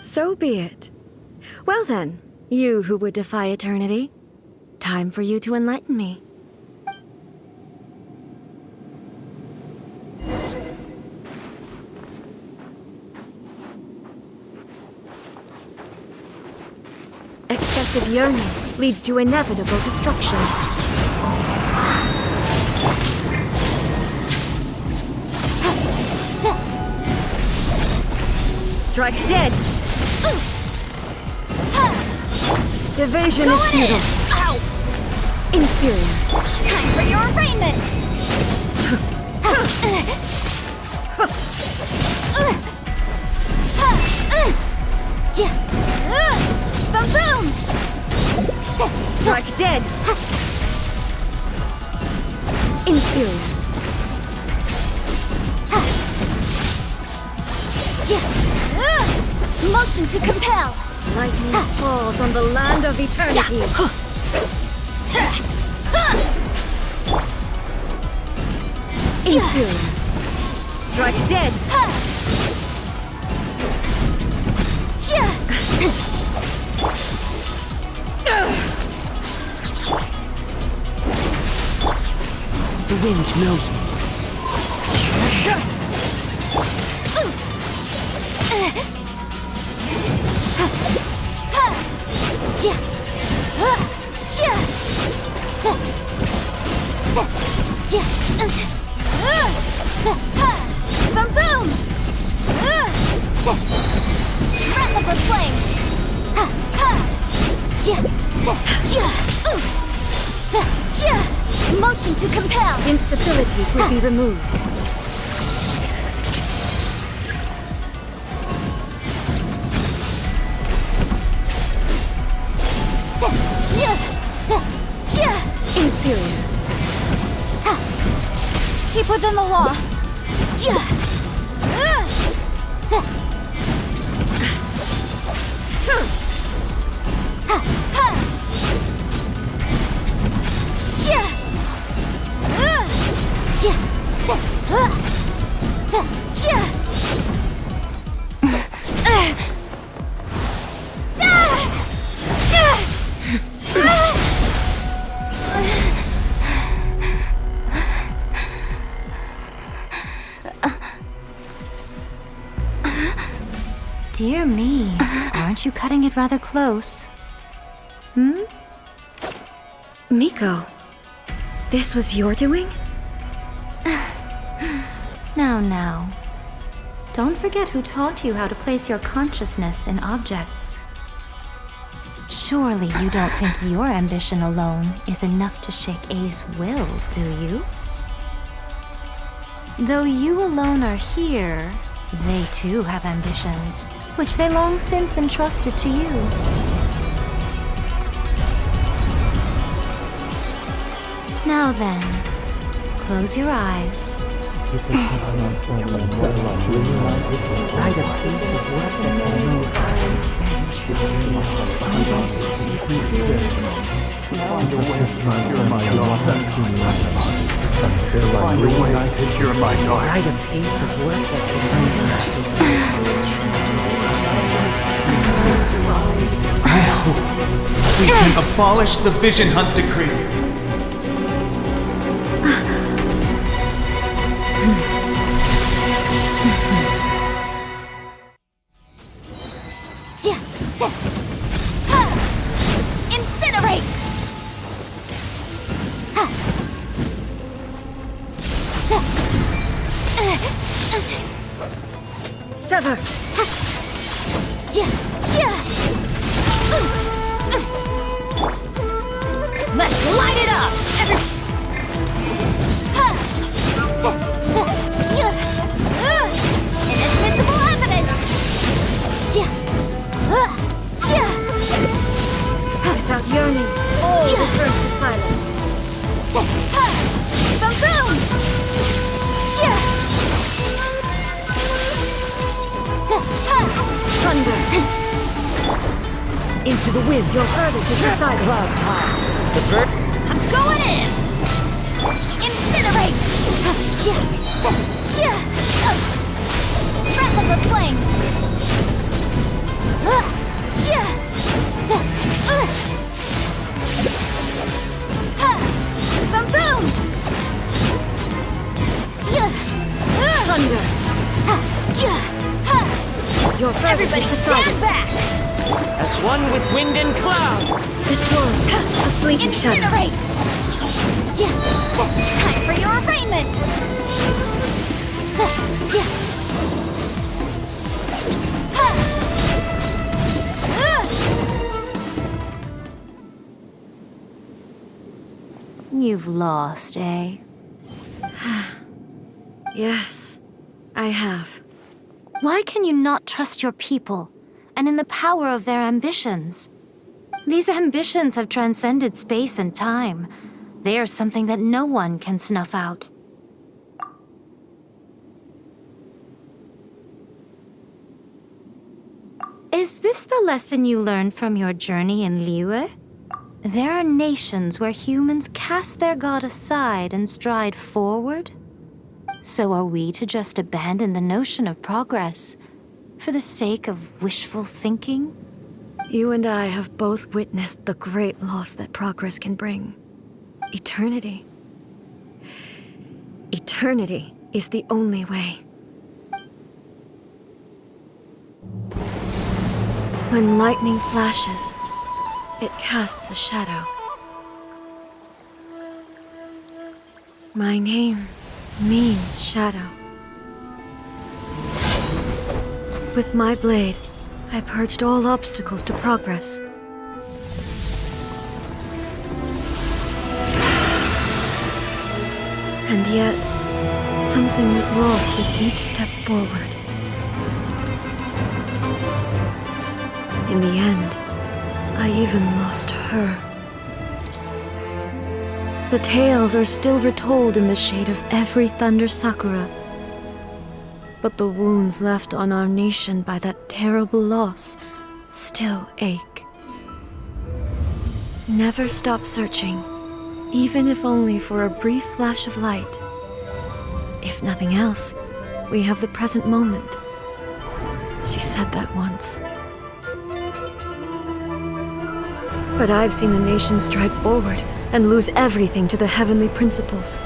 So be it. Well then, you who would defy eternity, time for you to enlighten me. Excessive yearning leads to inevitable destruction. Strike dead! Evasion is futile. Ow! Inferior. Time for your arraignment! Boom boom! Strike dead! Inferior. Motion to compel! Lightning falls on the land of eternity. Inferior. Strike dead! The wind knows me. Boom boom! Breath of her flame! Motion to compel! Instabilities will be removed. Inferior. Keep within the law. Dear me, aren't you cutting it rather close? Miko, this was your doing? Now. Don't forget who taught you how to place your consciousness in objects. Surely you don't think your ambition alone is enough to shake A's will, do you? Though you alone are here, they too have ambitions, which they long since entrusted to you. Now then, close your eyes. I hope we can abolish the Vision Hunt Decree. Incinerate! Sever! Let's light it up! Inadmissible evidence! Without yearning, all returns to silence. Boom boom! Thunder! Into the wind. Your verdict is decided. Clouds high. The bird. I'm going in! Incinerate! Breath of the flame! Your verdict Everybody is decided. stand back! As one with wind and cloud! This world, a fleeting shadow. Incinerate! Time for your arraignment! You've lost, eh? Yes, I have. Why can you not trust your people, and in the power of their ambitions? These ambitions have transcended space and time. They are something that no one can snuff out. Is this the lesson you learned from your journey in Liyue? There are nations where humans cast their god aside and stride forward. So are we to just abandon the notion of progress for the sake of wishful thinking? You and I have both witnessed the great loss that progress can bring. Eternity. Eternity is the only way. When lightning flashes, it casts a shadow. My name means shadow. With my blade, I purged all obstacles to progress. And yet, something was lost with each step forward. In the end, I even lost her. The tales are still retold in the shade of every Thunder Sakura. But the wounds left on our nation by that terrible loss still ache. Never stop searching, even if only for a brief flash of light. If nothing else, we have the present moment. She said that once. But I've seen a nation stride forward and lose everything to the heavenly principles.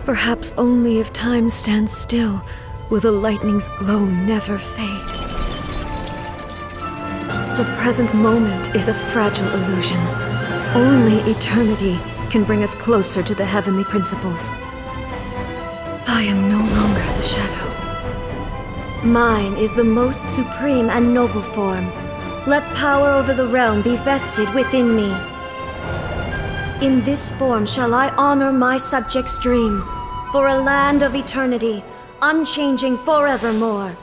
Perhaps only if time stands still will the lightning's glow never fade. The present moment is a fragile illusion. Only eternity can bring us closer to the heavenly principles. I am no longer the shadow. Mine is the most supreme and noble form. Let power over the realm be vested within me. In this form shall I honor my subjects' dream, for a land of eternity, unchanging forevermore.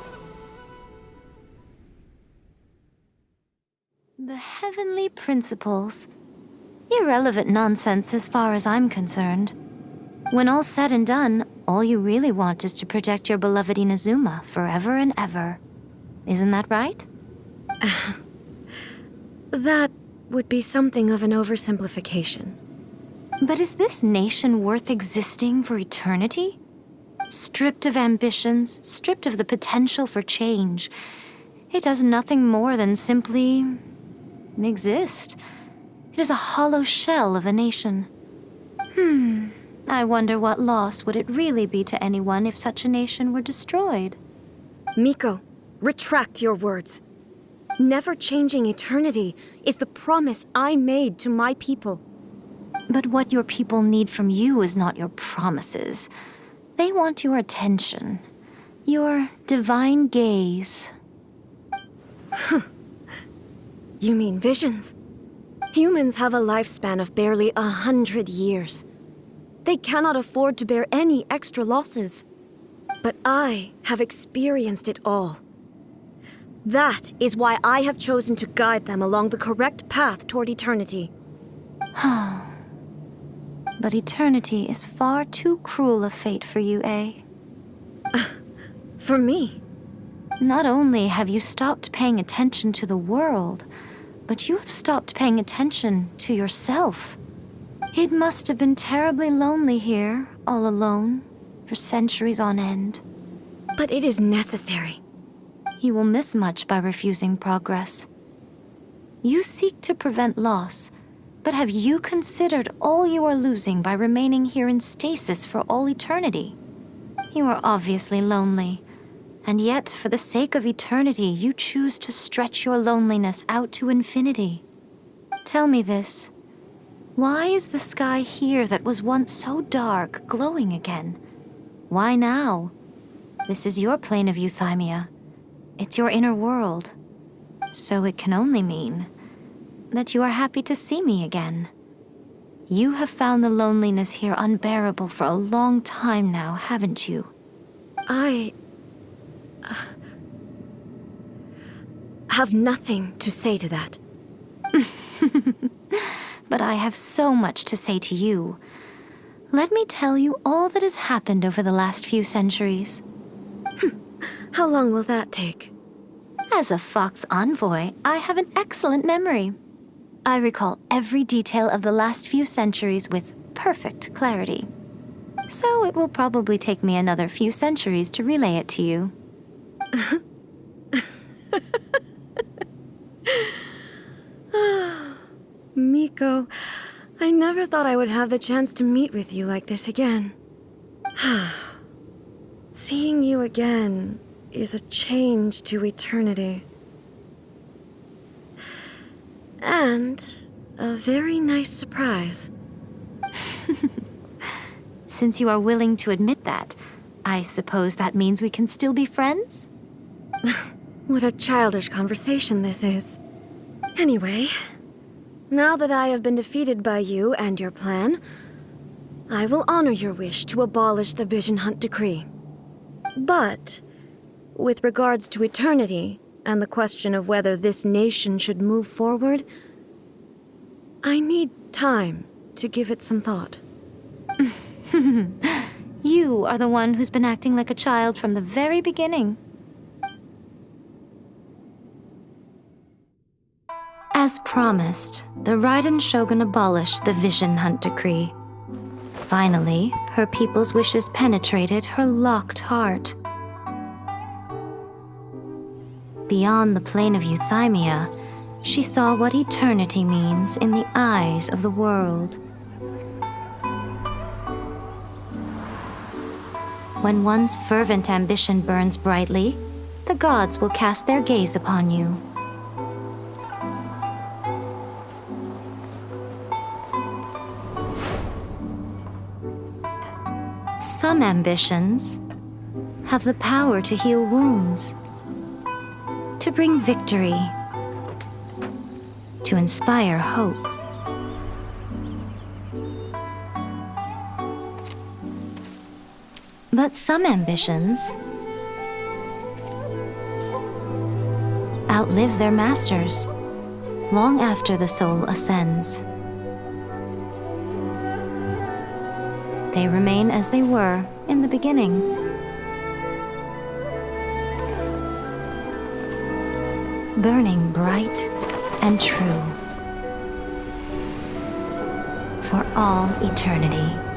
The heavenly principles? Irrelevant nonsense as far as I'm concerned. When all's said and done, all you really want is to protect your beloved Inazuma forever and ever. Isn't that right? That would be something of an oversimplification. But is this nation worth existing for eternity? Stripped of ambitions, stripped of the potential for change, it does nothing more than simply exist. It is a hollow shell of a nation. I wonder what loss would it really be to anyone if such a nation were destroyed? Miko, retract your words. Never changing eternity is the promise I made to my people. But what your people need from you is not your promises. They want your attention, your divine gaze. You mean visions? Humans have a lifespan of barely 100 years. They cannot afford to bear any extra losses. But I have experienced it all. That is why I have chosen to guide them along the correct path toward eternity. But eternity is far too cruel a fate for you, eh? For me? Not only have you stopped paying attention to the world, but you have stopped paying attention to yourself. It must have been terribly lonely here, all alone, for centuries on end. But it is necessary. You will miss much by refusing progress. You seek to prevent loss, but have you considered all you are losing by remaining here in stasis for all eternity? You are obviously lonely, And yet, for the sake of eternity, you choose to stretch your loneliness out to infinity. Tell me this. Why is the sky here that was once so dark glowing again? Why now? This is your plane of euthymia. It's your inner world. So it can only mean that you are happy to see me again. You have found the loneliness here unbearable for a long time now, haven't you? I have nothing to say to that. But I have so much to say to you. Let me tell you all that has happened over the last few centuries. How long will that take? As a Fox envoy, I have an excellent memory. I recall every detail of the last few centuries with perfect clarity. So it will probably take me another few centuries to relay it to you. Miko, I never thought I would have the chance to meet with you like this again. Seeing you again is a change to eternity. And a very nice surprise. Since you are willing to admit that, I suppose that means we can still be friends? What a childish conversation this is. Anyway, now that I have been defeated by you and your plan, I will honor your wish to abolish the Vision Hunt Decree. But, with regards to eternity and the question of whether this nation should move forward, I need time to give it some thought. You are the one who's been acting like a child from the very beginning. As promised, the Raiden Shogun abolished the Vision Hunt Decree. Finally, her people's wishes penetrated her locked heart. Beyond the plane of euthymia, she saw what eternity means in the eyes of the world. When one's fervent ambition burns brightly, the gods will cast their gaze upon you. Some ambitions have the power to heal wounds, to bring victory, to inspire hope. But some ambitions outlive their masters long after the soul ascends. They remain as they were in the beginning. Burning bright and true for all eternity.